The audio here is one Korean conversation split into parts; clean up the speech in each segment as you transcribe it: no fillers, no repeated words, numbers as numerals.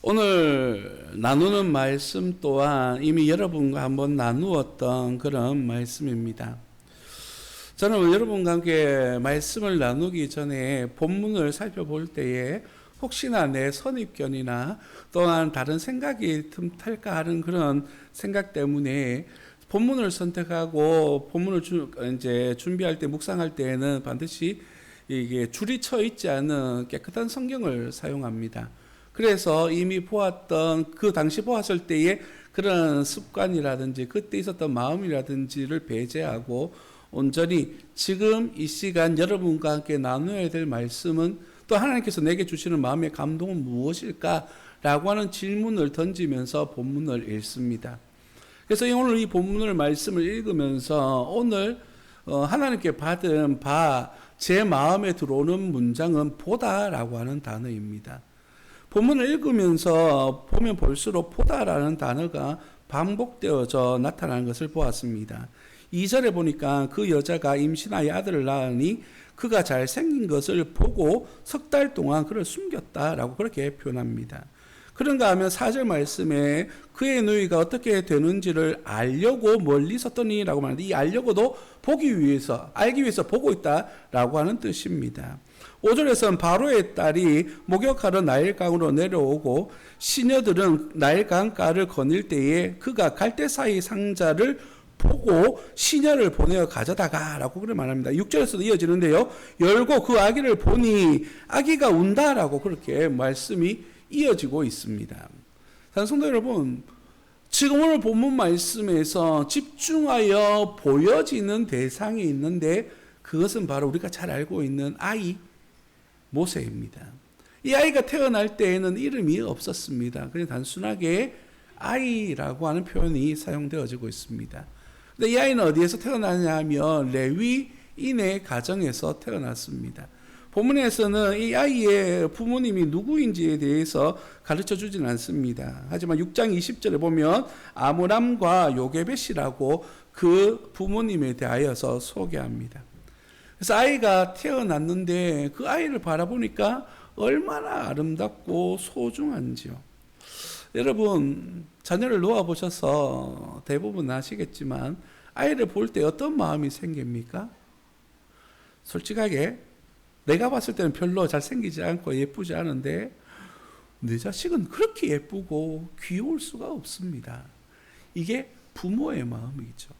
오늘 나누는 말씀 또한 이미 여러분과 한번 나누었던 그런 말씀입니다. 저는 여러분과 함께 말씀을 나누기 전에 본문을 살펴볼 때에 혹시나 내 선입견이나 또한 다른 생각이 틈탈까 하는 그런 생각 때문에 본문을 선택하고 본문을 이제 준비할 때 묵상할 때에는 반드시 이게 줄이 쳐 있지 않은 깨끗한 성경을 사용합니다. 그래서 이미 보았던 그 당시 보았을 때의 그런 습관이라든지 그때 있었던 마음이라든지를 배제하고 온전히 지금 이 시간 여러분과 함께 나누어야 될 말씀은 또 하나님께서 내게 주시는 마음의 감동은 무엇일까라고 하는 질문을 던지면서 본문을 읽습니다. 그래서 오늘 이 본문을 말씀을 읽으면서 오늘 하나님께 받은 제 마음에 들어오는 문장은 보다라고 하는 단어입니다. 본문을 읽으면서 보면 볼수록 보다라는 단어가 반복되어져 나타나는 것을 보았습니다. 2절에 보니까 그 여자가 임신하여 아들을 낳으니 그가 잘생긴 것을 보고 석 달 동안 그를 숨겼다라고 그렇게 표현합니다. 그런가 하면 4절 말씀에 그의 누이가 어떻게 되는지를 알려고 멀리 섰더니라고 말하는데 이 알려고도 알기 위해서 보고 있다라고 하는 뜻입니다. 5절에서는 바로의 딸이 목욕하러 나일강으로 내려오고 시녀들은 나일강가를 거닐 때에 그가 갈대사이 상자를 보고 시녀를 보내어 가져다가 라고 그렇게 말합니다. 6절에서도 이어지는데요. 열고 그 아기를 보니 아기가 운다라고 그렇게 말씀이 이어지고 있습니다. 성도 여러분, 지금 오늘 본문 말씀에서 집중하여 보여지는 대상이 있는데 그것은 바로 우리가 잘 알고 있는 아이 모세입니다. 이 아이가 태어날 때에는 이름이 없었습니다. 그냥 단순하게 아이라고 하는 표현이 사용되어지고 있습니다. 근데 이 아이는 어디에서 태어나냐 하면 레위인의 가정에서 태어났습니다. 본문에서는 이 아이의 부모님이 누구인지에 대해서 가르쳐 주진 않습니다. 하지만 6장 20절에 보면 아므람과 요게벳이라고 그 부모님에 대하여서 소개합니다. 그래서 아이가 태어났는데 그 아이를 바라보니까 얼마나 아름답고 소중한지요. 여러분, 자녀를 놓아보셔서 대부분 아시겠지만 아이를 볼 때 어떤 마음이 생깁니까? 솔직하게 내가 봤을 때는 별로 잘생기지 않고 예쁘지 않은데 내 자식은 그렇게 예쁘고 귀여울 수가 없습니다. 이게 부모의 마음이죠.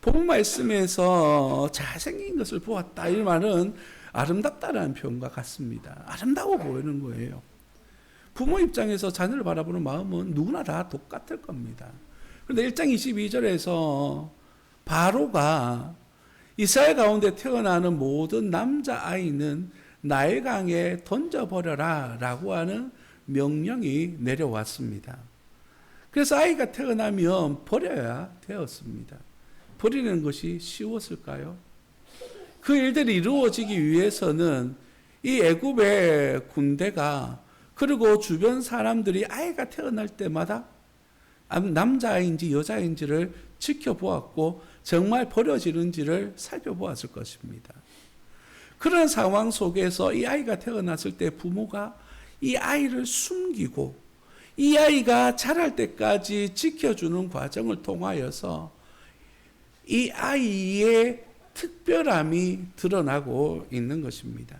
본문 말씀에서 잘생긴 것을 보았다 이 말은 아름답다라는 표현과 같습니다. 아름다워 보이는 거예요. 부모 입장에서 자녀를 바라보는 마음은 누구나 다 똑같을 겁니다. 그런데 1장 22절에서 바로가 이스라엘 가운데 태어나는 모든 남자아이는 나일강에 던져버려라 라고 하는 명령이 내려왔습니다. 그래서 아이가 태어나면 버려야 되었습니다. 버리는 것이 쉬웠을까요? 그 일들이 이루어지기 위해서는 이 애굽의 군대가 그리고 주변 사람들이 아이가 태어날 때마다 남자아이인지 여자아이인지를 지켜보았고 정말 버려지는지를 살펴보았을 것입니다. 그런 상황 속에서 이 아이가 태어났을 때 부모가 이 아이를 숨기고 이 아이가 자랄 때까지 지켜주는 과정을 통하여서 이 아이의 특별함이 드러나고 있는 것입니다.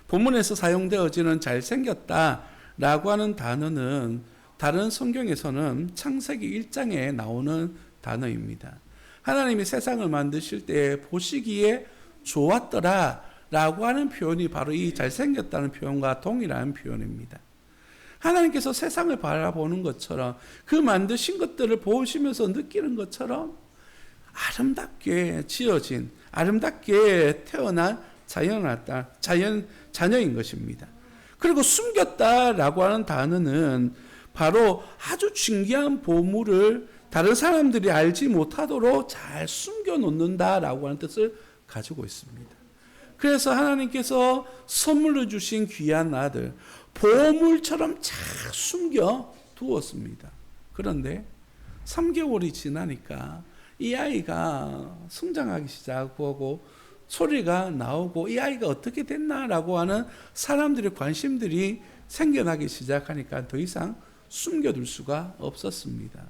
본문에서 사용되어지는 잘생겼다라고 하는 단어는 다른 성경에서는 창세기 1장에 나오는 단어입니다. 하나님이 세상을 만드실 때 보시기에 좋았더라라고 하는 표현이 바로 이 잘생겼다는 표현과 동일한 표현입니다. 하나님께서 세상을 바라보는 것처럼 그 만드신 것들을 보시면서 느끼는 것처럼 아름답게 지어진 아름답게 태어난 자녀인 것입니다. 그리고 숨겼다라고 하는 단어는 바로 아주 중요한 보물을 다른 사람들이 알지 못하도록 잘 숨겨놓는다라고 하는 뜻을 가지고 있습니다. 그래서 하나님께서 선물로 주신 귀한 아들, 보물처럼 잘 숨겨 두었습니다. 그런데 3개월이 지나니까 이 아이가 성장하기 시작하고 소리가 나오고 이 아이가 어떻게 됐나라고 하는 사람들의 관심들이 생겨나기 시작하니까 더 이상 숨겨둘 수가 없었습니다.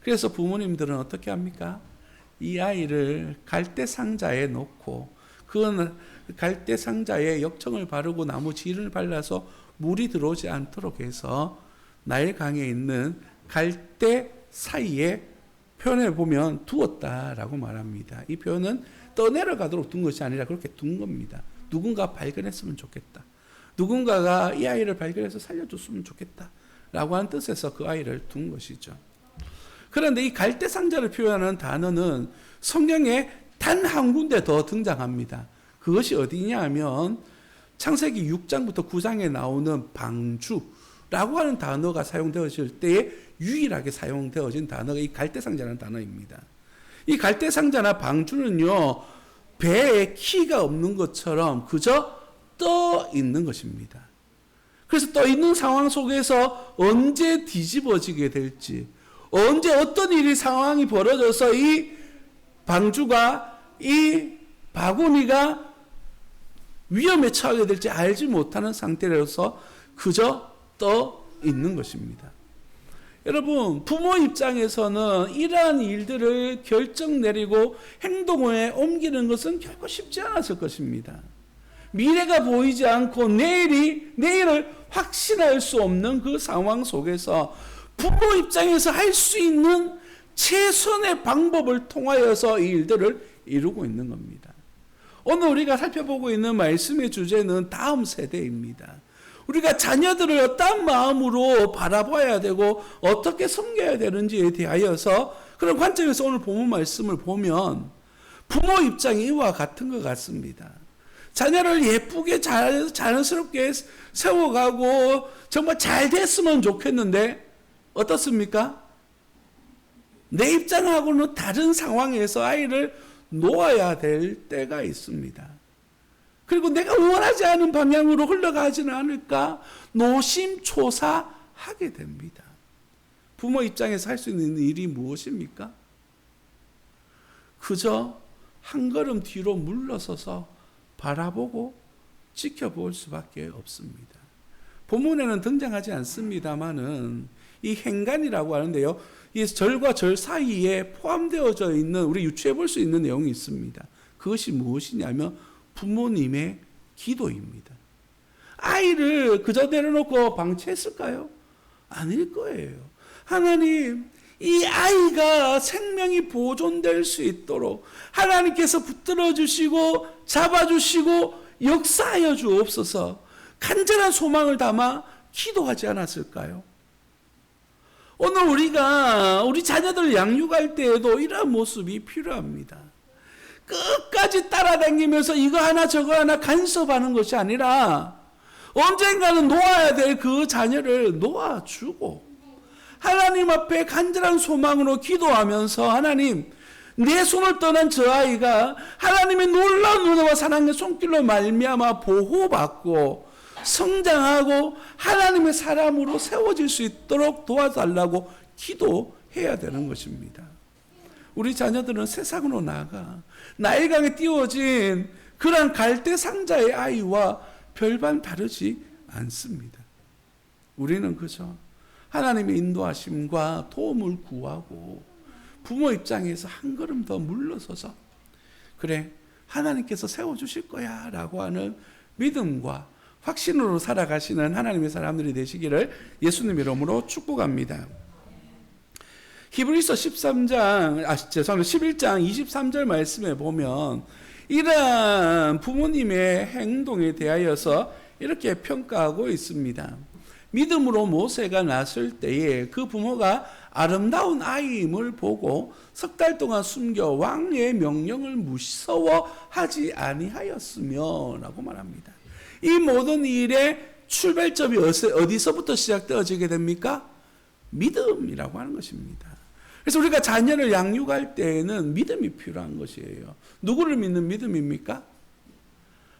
그래서 부모님들은 어떻게 합니까? 이 아이를 갈대 상자에 놓고 그 갈대 상자에 역청을 바르고 나무 지를 발라서 물이 들어오지 않도록 해서 나일강에 있는 갈대 사이에 표현해 보면 두었다라고 말합니다. 이 표현은 떠내려가도록 둔 것이 아니라 그렇게 둔 겁니다. 누군가 발견했으면 좋겠다. 누군가가 이 아이를 발견해서 살려줬으면 좋겠다. 라고 하는 뜻에서 그 아이를 둔 것이죠. 그런데 이 갈대 상자를 표현하는 단어는 성경에 단 한 군데 더 등장합니다. 그것이 어디냐 하면 창세기 6장부터 9장에 나오는 방주라고 하는 단어가 사용되어질 때에 유일하게 사용되어진 단어가 이 갈대 상자라는 단어입니다. 이 갈대 상자나 방주는요, 배에 키가 없는 것처럼 그저 떠 있는 것입니다. 그래서 떠 있는 상황 속에서 언제 뒤집어지게 될지, 언제 어떤 상황이 벌어져서 이 방주가, 이 바구니가 위험에 처하게 될지 알지 못하는 상태로서 그저 떠 있는 것입니다. 여러분, 부모 입장에서는 이러한 일들을 결정 내리고 행동에 옮기는 것은 결코 쉽지 않았을 것입니다. 미래가 보이지 않고 내일을 확신할 수 없는 그 상황 속에서 부모 입장에서 할 수 있는 최선의 방법을 통하여서 이 일들을 이루고 있는 겁니다. 오늘 우리가 살펴보고 있는 말씀의 주제는 다음 세대입니다. 우리가 자녀들을 어떤 마음으로 바라봐야 되고 어떻게 섬겨야 되는지에 대하여서 그런 관점에서 오늘 본문 말씀을 보면 부모 입장이 이와 같은 것 같습니다. 자녀를 예쁘게 자연스럽게 세워가고 정말 잘 됐으면 좋겠는데 어떻습니까? 내 입장하고는 다른 상황에서 아이를 놓아야 될 때가 있습니다. 그리고 내가 원하지 않은 방향으로 흘러가지는 않을까 노심초사하게 됩니다. 부모 입장에서 할 수 있는 일이 무엇입니까? 그저 한 걸음 뒤로 물러서서 바라보고 지켜볼 수밖에 없습니다. 본문에는 등장하지 않습니다만은 이 행간이라고 하는데요, 이 절과 절 사이에 포함되어져 있는, 우리 유추해 볼 수 있는 내용이 있습니다. 그것이 무엇이냐면 부모님의 기도입니다. 아이를 그저 내려놓고 방치했을까요? 아닐 거예요. 하나님, 이 아이가 생명이 보존될 수 있도록 하나님께서 붙들어 주시고 잡아주시고 역사하여 주옵소서 간절한 소망을 담아 기도하지 않았을까요? 오늘 우리가 우리 자녀들 양육할 때에도 이러한 모습이 필요합니다. 끝까지 따라다니면서 이거 하나 저거 하나 간섭하는 것이 아니라 언젠가는 놓아야 될 그 자녀를 놓아주고 하나님 앞에 간절한 소망으로 기도하면서 하나님, 내 손을 떠난 저 아이가 하나님의 놀라운 은혜와 사랑의 손길로 말미암아 보호받고 성장하고 하나님의 사람으로 세워질 수 있도록 도와달라고 기도해야 되는 것입니다. 우리 자녀들은 세상으로 나가 나일강에 띄워진 그런 갈대 상자의 아이와 별반 다르지 않습니다. 우리는 그저 하나님의 인도하심과 도움을 구하고 부모 입장에서 한 걸음 더 물러서서 그래, 하나님께서 세워주실 거야 라고 하는 믿음과 확신으로 살아가시는 하나님의 사람들이 되시기를 예수님 이름으로 축복합니다. 히브리서 11장 23절 말씀에 보면 이러한 부모님의 행동에 대하여서 이렇게 평가하고 있습니다. 믿음으로 모세가 낳았을 때에 그 부모가 아름다운 아이임을 보고 석 달 동안 숨겨 왕의 명령을 무서워하지 아니하였으며 라고 말합니다. 이 모든 일의 출발점이 어디서부터 시작되어지게 됩니까? 믿음이라고 하는 것입니다. 그래서 우리가 자녀를 양육할 때에는 믿음이 필요한 것이에요. 누구를 믿는 믿음입니까?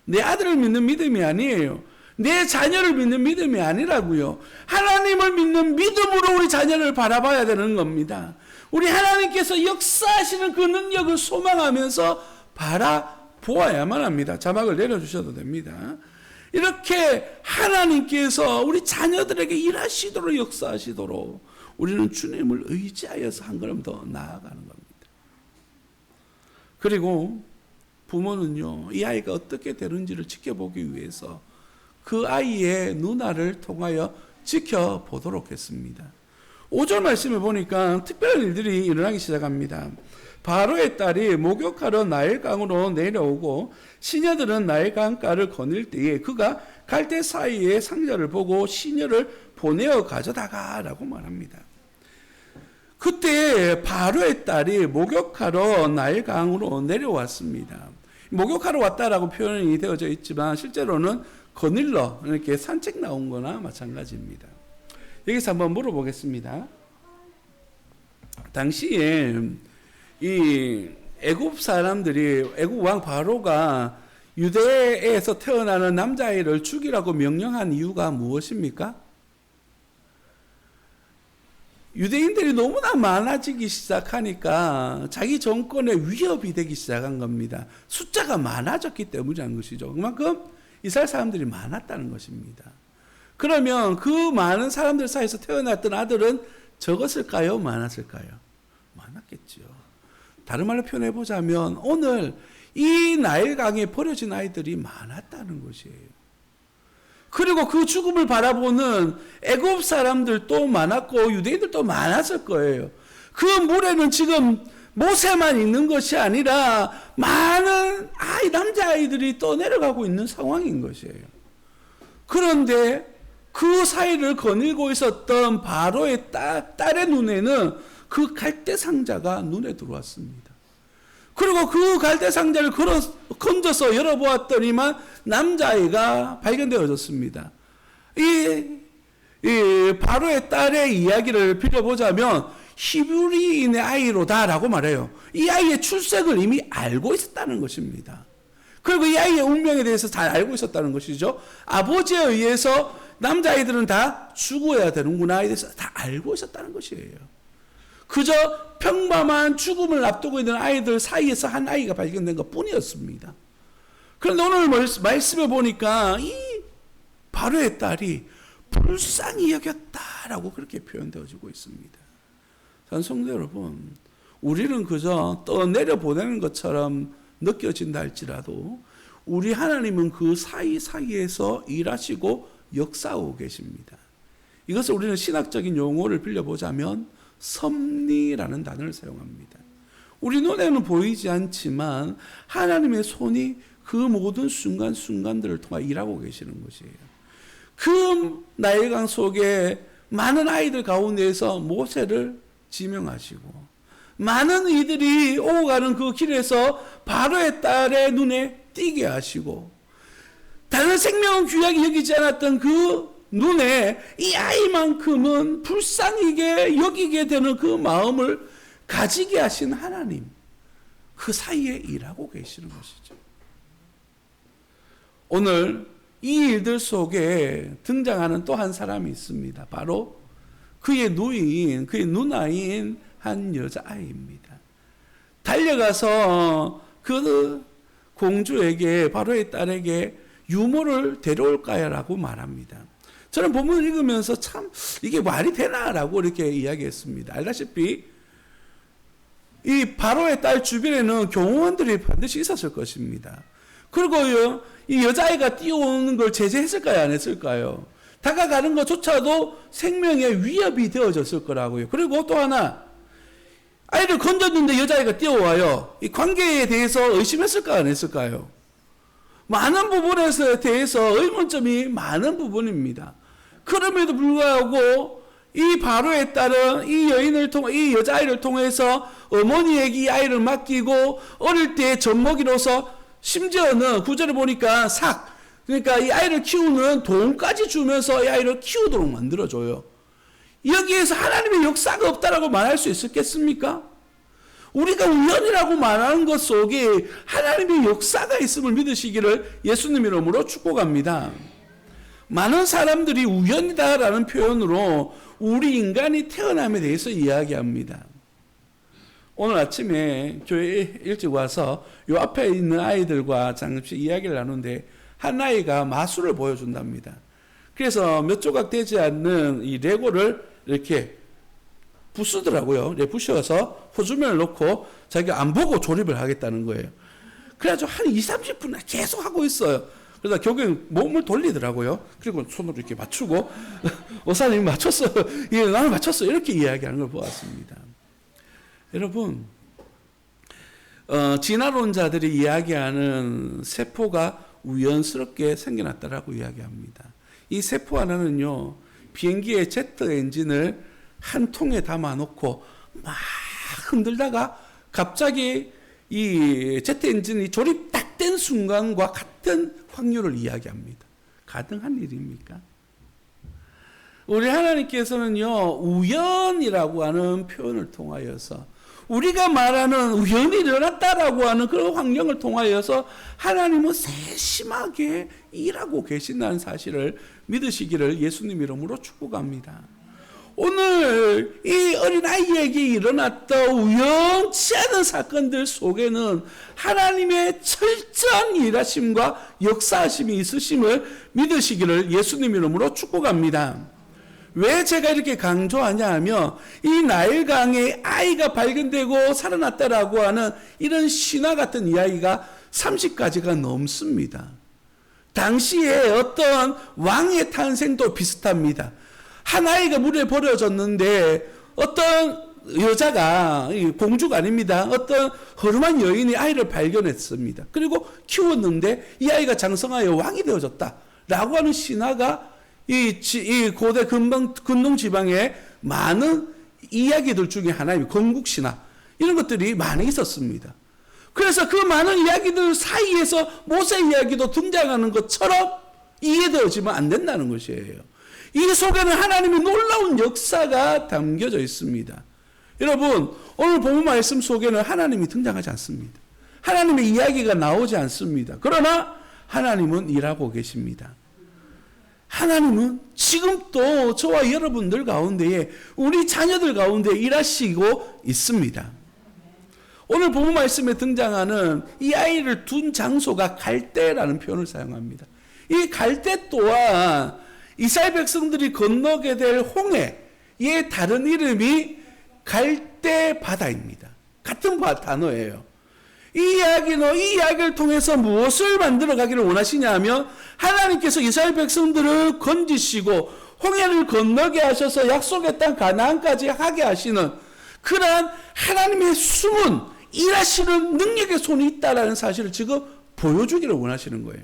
내 아들을 믿는 믿음이 아니에요. 내 자녀를 믿는 믿음이 아니라고요. 하나님을 믿는 믿음으로 우리 자녀를 바라봐야 되는 겁니다. 우리 하나님께서 역사하시는 그 능력을 소망하면서 바라보아야 보아야만 합니다. 자막을 내려주셔도 됩니다. 이렇게 하나님께서 우리 자녀들에게 일하시도록 역사하시도록 우리는 주님을 의지하여서 한 걸음 더 나아가는 겁니다. 그리고 부모는요, 이 아이가 어떻게 되는지를 지켜보기 위해서 그 아이의 누나를 통하여 지켜보도록 했습니다. 5절 말씀을 보니까 특별한 일들이 일어나기 시작합니다. 바로의 딸이 목욕하러 나일강으로 내려오고 시녀들은 나일강가를 거닐 때에 그가 갈대 사이에 상자를 보고 시녀를 보내어 가져다가 라고 말합니다. 그때 바로의 딸이 목욕하러 나일강으로 내려왔습니다. 목욕하러 왔다라고 표현이 되어져 있지만 실제로는 거닐러 이렇게 산책 나온 거나 마찬가지입니다. 여기서 한번 물어보겠습니다. 당시에 이 애굽 사람들이 애굽 왕 바로가 유대에서 태어나는 남자아이를 죽이라고 명령한 이유가 무엇입니까? 유대인들이 너무나 많아지기 시작하니까 자기 정권에 위협이 되기 시작한 겁니다. 숫자가 많아졌기 때문이라는 것이죠. 그만큼 이스라엘 사람들이 많았다는 것입니다. 그러면 그 많은 사람들 사이에서 태어났던 아들은 적었을까요? 많았을까요? 많았겠죠. 다른 말로 표현해 보자면 오늘 이 나일강에 버려진 아이들이 많았다는 것이에요. 그리고 그 죽음을 바라보는 애굽 사람들도 많았고 유대인들도 많았을 거예요. 그 물에는 지금 모세만 있는 것이 아니라 많은 남자아이들이 떠내려가고 있는 상황인 것이에요. 그런데 그 사이를 거닐고 있었던 바로의 딸의 눈에는 그 갈대 상자가 눈에 들어왔습니다. 그리고 그 갈대 상자를 건져서 열어보았더니만 남자아이가 발견되어졌습니다. 이 바로의 딸의 이야기를 빌려보자면 히브리인의 아이로다라고 말해요. 이 아이의 출생을 이미 알고 있었다는 것입니다. 그리고 이 아이의 운명에 대해서 잘 알고 있었다는 것이죠. 아버지에 의해서 남자아이들은 다 죽어야 되는구나에 대해서 다 알고 있었다는 것이에요. 그저 평범한 죽음을 앞두고 있는 아이들 사이에서 한 아이가 발견된 것 뿐이었습니다. 그런데 오늘 말씀을 보니까 이 바로의 딸이 불쌍히 여겼다라고 그렇게 표현되어지고 있습니다. 성도 여러분, 우리는 그저 떠내려 보내는 것처럼 느껴진다 할지라도 우리 하나님은 그 사이사이에서 일하시고 역사하고 계십니다. 이것을 우리는 신학적인 용어를 빌려보자면 섭리라는 단어를 사용합니다. 우리 눈에는 보이지 않지만 하나님의 손이 그 모든 순간순간들을 통해 일하고 계시는 것이에요. 그 나일강 속에 많은 아이들 가운데에서 모세를 지명하시고 많은 이들이 오고 가는 그 길에서 바로의 딸의 눈에 띄게 하시고 다른 생명은 귀하게 여기지 않았던 그 눈에 이 아이만큼은 불쌍하게 여기게 되는 그 마음을 가지게 하신 하나님, 그 사이에 일하고 계시는 것이죠. 오늘 이 일들 속에 등장하는 또 한 사람이 있습니다. 바로 그의 누이인, 그의 누나인 한 여자아이입니다. 달려가서 그 공주에게, 바로의 딸에게 유모를 데려올까요? 라고 말합니다. 저는 본문을 읽으면서 참 이게 말이 되나라고 이렇게 이야기했습니다. 알다시피 이 바로의 딸 주변에는 경호원들이 반드시 있었을 것입니다. 그리고요, 이 여자아이가 뛰어오는 걸 제재했을까요? 안 했을까요? 다가가는 것조차도 생명의 위협이 되어졌을 거라고요. 그리고 또 하나, 아이를 건졌는데 여자아이가 뛰어와요. 이 관계에 대해서 의심했을까요? 안 했을까요? 많은 부분에 대해서 의문점이 많은 부분입니다. 그럼에도 불구하고 이 바로의 딸은 이 여자아이를 통해서 어머니에게 이 아이를 맡기고 어릴 때 젖먹이로서 심지어는 구절을 보니까 그러니까 이 아이를 키우는 돈까지 주면서 이 아이를 키우도록 만들어줘요. 여기에서 하나님의 역사가 없다라고 말할 수 있었겠습니까? 우리가 우연이라고 말하는 것 속에 하나님의 역사가 있음을 믿으시기를 예수님 이름으로 축복합니다. 많은 사람들이 우연이다라는 표현으로 우리 인간이 태어남에 대해서 이야기합니다. 오늘 아침에 교회 일찍 와서 요 앞에 있는 아이들과 잠시 이야기를 나누는데 한 아이가 마술을 보여준답니다. 그래서 몇 조각 되지 않는 이 레고를 이렇게 부수더라고요. 부셔서 호주머니를 놓고 자기가 안 보고 조립을 하겠다는 거예요. 그래가지고 한 20-30분 계속 하고 있어요. 그러다 결국엔 몸을 돌리더라고요. 그리고 손으로 이렇게 맞추고 오사님이 맞췄어요. 예, 나는 맞췄어요. 이렇게 이야기하는 걸 보았습니다. 여러분, 진화론자들이 이야기하는 세포가 우연스럽게 생겨났다라고 이야기합니다. 이 세포 하나는요, 비행기의 제트 엔진을 한 통에 담아놓고 막 흔들다가 갑자기 이 제트 엔진이 조립 딱 된 순간과 같은 확률을 이야기합니다. 가능한 일입니까? 우리 하나님께서는요, 우연이라고 하는 표현을 통하여서 우리가 말하는 우연히 일어났다라고 하는 그런 환경을 통하여서 하나님은 세심하게 일하고 계신다는 사실을 믿으시기를 예수님 이름으로 축복합니다. 오늘 이 어린아이에게 일어났던 우연치 않은 사건들 속에는 하나님의 철저한 일하심과 역사하심이 있으심을 믿으시기를 예수님 이름으로 축복합니다. 왜 제가 이렇게 강조하냐 하면 이 나일강에 아이가 발견되고 살아났다라고 하는 이런 신화 같은 이야기가 30가지가 넘습니다. 당시에 어떤 왕의 탄생도 비슷합니다. 한 아이가 물에 버려졌는데 어떤 여자가, 공주가 아닙니다. 어떤 허름한 여인이 아이를 발견했습니다. 그리고 키웠는데 이 아이가 장성하여 왕이 되어졌다 라고 하는 신화가 이 고대 근동 지방에 많은 이야기들 중에 하나입니다. 건국신화 이런 것들이 많이 있었습니다. 그래서 그 많은 이야기들 사이에서 모세 이야기도 등장하는 것처럼 이해되어지면 안 된다는 것이에요. 이 속에는 하나님의 놀라운 역사가 담겨져 있습니다. 여러분, 오늘 본문 말씀 속에는 하나님이 등장하지 않습니다. 하나님의 이야기가 나오지 않습니다. 그러나 하나님은 일하고 계십니다. 하나님은 지금도 저와 여러분들 가운데에 우리 자녀들 가운데 일하시고 있습니다. 오늘 본문 말씀에 등장하는 이 아이를 둔 장소가 갈대라는 표현을 사용합니다. 이 갈대 또한 이스라엘 백성들이 건너게 될 홍해의 다른 이름이 갈대 바다입니다. 같은 단어예요. 이 이야기를 통해서 무엇을 만들어 가기를 원하시냐 하면 하나님께서 이스라엘 백성들을 건지시고 홍해를 건너게 하셔서 약속의 땅 가나안까지 하게 하시는 그러한 하나님의 숨은 일하시는 능력의 손이 있다라는 사실을 지금 보여주기를 원하시는 거예요.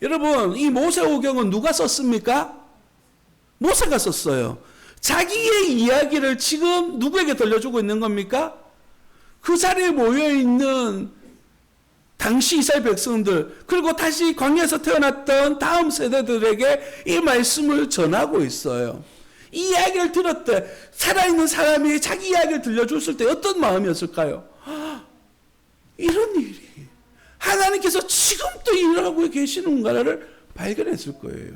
여러분, 이 모세오경은 누가 썼습니까? 모세가 썼어요. 자기의 이야기를 지금 누구에게 들려주고 있는 겁니까? 그 자리에 모여있는 당시 이스라엘 백성들, 그리고 다시 광야에서 태어났던 다음 세대들에게 이 말씀을 전하고 있어요. 이 이야기를 들을 때 살아있는 사람이 자기 이야기를 들려줬을 때 어떤 마음이었을까요? 이런 일이 하나님께서 지금도 일하고 계시는가를 발견했을 거예요.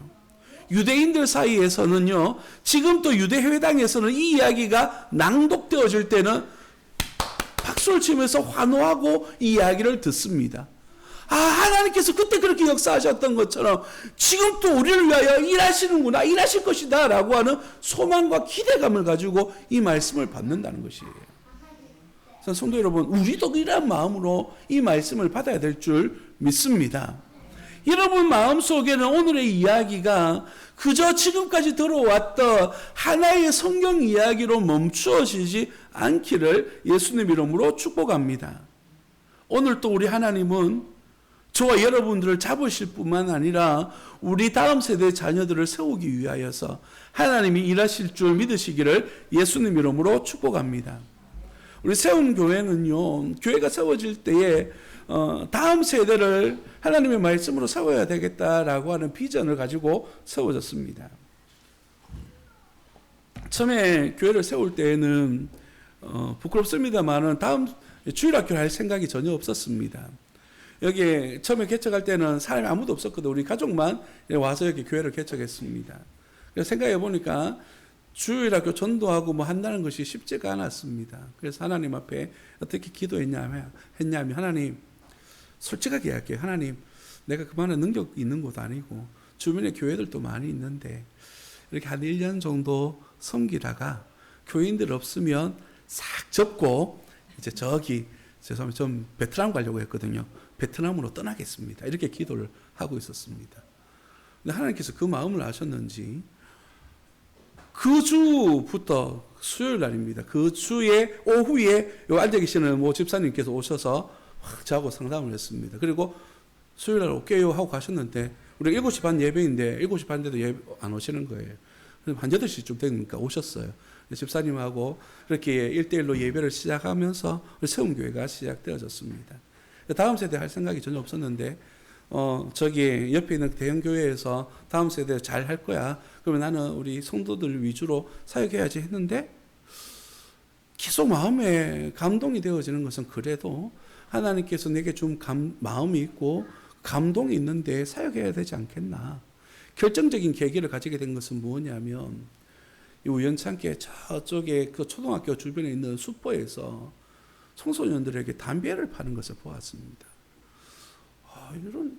유대인들 사이에서는요, 지금도 유대회당에서는 이 이야기가 낭독되어질 때는 박수를 치면서 환호하고 이 이야기를 듣습니다. 하나님께서 그때 그렇게 역사하셨던 것처럼 지금 또 우리를 위하여 일하시는구나, 일하실 것이다 라고 하는 소망과 기대감을 가지고 이 말씀을 받는다는 것이에요. 성도 여러분, 우리도 이러한 마음으로 이 말씀을 받아야 될 줄 믿습니다. 여러분 마음속에는 오늘의 이야기가 그저 지금까지 들어왔던 하나의 성경 이야기로 멈추어지지 않기를 예수님 이름으로 축복합니다. 오늘 또 우리 하나님은 저와 여러분들을 잡으실 뿐만 아니라 우리 다음 세대의 자녀들을 세우기 위하여서 하나님이 일하실 줄 믿으시기를 예수님 이름으로 축복합니다. 우리 세움교회는요, 교회가 세워질 때에 다음 세대를 하나님의 말씀으로 세워야 되겠다라고 하는 비전을 가지고 세워졌습니다. 처음에 교회를 세울 때에는 부끄럽습니다만은 다음 주일학교를 할 생각이 전혀 없었습니다. 여기 처음에 개척할 때는 사람이 아무도 없었거든요. 우리 가족만 와서 여기 교회를 개척했습니다. 그래서 생각해 보니까 주일학교 전도하고 뭐 한다는 것이 쉽지가 않았습니다. 그래서 하나님 앞에 어떻게 기도했냐면 하나님, 솔직하게 이야기해요. 하나님, 내가 그만한 능력 있는 곳도 아니고 주변에 교회들도 많이 있는데 이렇게 한 1년 정도 섬기다가 교인들 없으면 싹 접고 이제 죄송합니다. 좀 베트남 가려고 했거든요. 베트남으로 떠나겠습니다. 이렇게 기도를 하고 있었습니다. 근데 하나님께서 그 마음을 아셨는지 그 주부터 수요일 날입니다. 그 주의 오후에 요 앉아 계시는 모 집사님께서 오셔서 저하고 상담을 했습니다. 그리고 수요일 날 올게요 하고 가셨는데 우리 7시 반 예배인데 7시 반인데도 예배 안 오시는 거예요. 한 8시쯤 되니까 오셨어요. 집사님하고 그렇게 1대1로 예배를 시작하면서 세움교회가 시작되어졌습니다. 다음 세대 할 생각이 전혀 없었는데 저기 옆에 있는 대형교회에서 다음 세대 잘 할 거야. 그러면 나는 우리 성도들 위주로 사역해야지 했는데 계속 마음에 감동이 되어지는 것은 그래도 하나님께서 내게 준 마음이 있고 감동이 있는데 사역해야 되지 않겠나. 결정적인 계기를 가지게 된 것은 뭐냐면 우연찮게 저쪽에 그 초등학교 주변에 있는 슈퍼에서 청소년들에게 담배를 파는 것을 보았습니다. 이런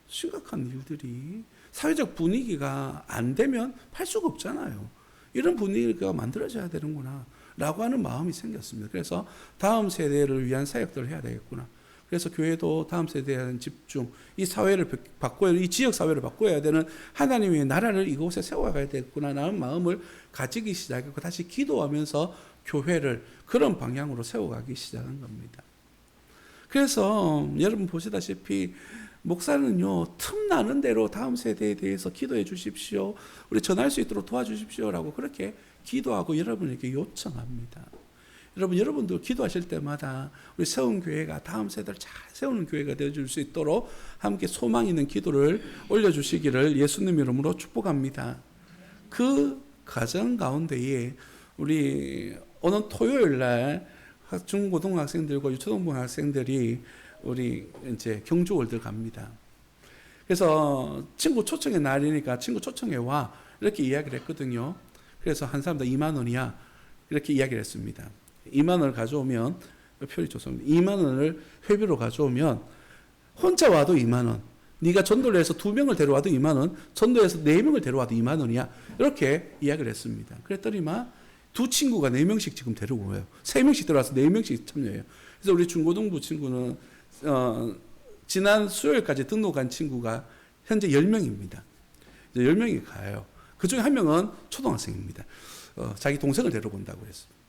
심각한 일들이 사회적 분위기가 안 되면 팔 수가 없잖아요. 이런 분위기가 만들어져야 되는구나 라고 하는 마음이 생겼습니다. 그래서 다음 세대를 위한 사역들을 해야 되겠구나. 그래서 교회도 다음 세대에 대한 집중, 이 사회를 바꿔야, 이 지역 사회를 바꿔야 되는 하나님의 나라를 이곳에 세워가야 되겠구나라는 마음을 가지기 시작했고 다시 기도하면서 교회를 그런 방향으로 세워가기 시작한 겁니다. 그래서 여러분 보시다시피 목사는요, 틈나는 대로 다음 세대에 대해서 기도해 주십시오. 우리 전할 수 있도록 도와주십시오라고 그렇게 기도하고 여러분에게 요청합니다. 여러분들 기도하실 때마다 우리 세운교회가 다음 세대를 잘 세우는 교회가 되어줄 수 있도록 함께 소망 있는 기도를 올려주시기를 예수님 이름으로 축복합니다. 그 과정 가운데에 우리 오는 토요일 날 중고등학생들과 유초등부 학생들이 우리 이제 경주월드 갑니다. 그래서 친구 초청의 날이니까 친구 초청해 와 이렇게 이야기를 했거든요. 그래서 한 사람당 2만 원이야 이렇게 이야기를 했습니다. 2만 원을 가져오면 표리 좋습니다. 2만 원을 회비로 가져오면 혼자 와도 2만 원, 네가 전도를 해서 2명을 데려와도 2만 원, 전도해서 4명을 데려와도 2만 원이야 이렇게 이야기를 했습니다. 그랬더니만 두 친구가 4명씩 지금 데려오고요. 3명씩 들어와서 4명씩 참여해요. 그래서 우리 중고등부 친구는 지난 수요일까지 등록한 친구가 현재 10명입니다. 이제 10명이 가요. 그 중에 한 명은 초등학생입니다. 자기 동생을 데려온다고 했습니다.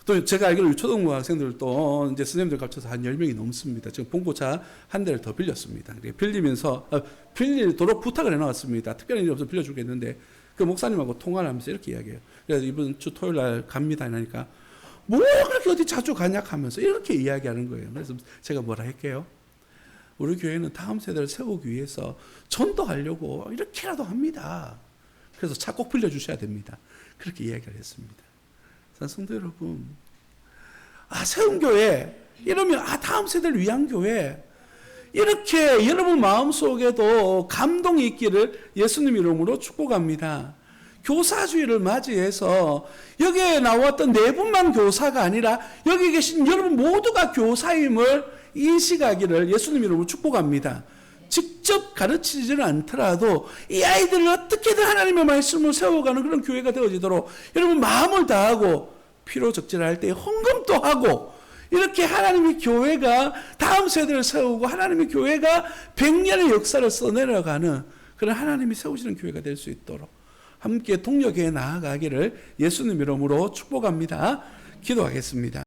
또 제가 알기로 초등부 학생들도 이제 선생님들 합쳐서 한 10명이 넘습니다. 지금 봉고차 한 대를 더 빌렸습니다. 빌리면서 빌리도록 부탁을 해놨습니다. 특별한 일이 없어서 빌려주겠는데 그 목사님하고 통화를 하면서 이렇게 이야기해요. 그래서 이번 주 토요일 날 갑니다. 이러니까 뭐 그렇게 어디 자주 가냐 하면서 이렇게 이야기하는 거예요. 그래서 제가 뭐라 할게요. 우리 교회는 다음 세대를 세우기 위해서 전도하려고 이렇게라도 합니다. 그래서 차 꼭 빌려주셔야 됩니다. 그렇게 이야기를 했습니다. 성도 여러분, 세운교회 이러면 다음 세대를 위한 교회 이렇게 여러분 마음속에도 감동이 있기를 예수님 이름으로 축복합니다. 교사주의를 맞이해서 여기에 나왔던 4분만 교사가 아니라 여기 계신 여러분 모두가 교사임을 인식하기를 예수님 이름으로 축복합니다. 직접 가르치지는 않더라도 이 아이들을 어떻게든 하나님의 말씀을 세워가는 그런 교회가 되어지도록 여러분 마음을 다하고 피로 적절할 때 헌금도 하고 이렇게 하나님의 교회가 다음 세대를 세우고 하나님의 교회가 100년의 역사를 써내려가는 그런 하나님이 세우시는 교회가 될 수 있도록 함께 동력해 나아가기를 예수님 이름으로 축복합니다. 기도하겠습니다.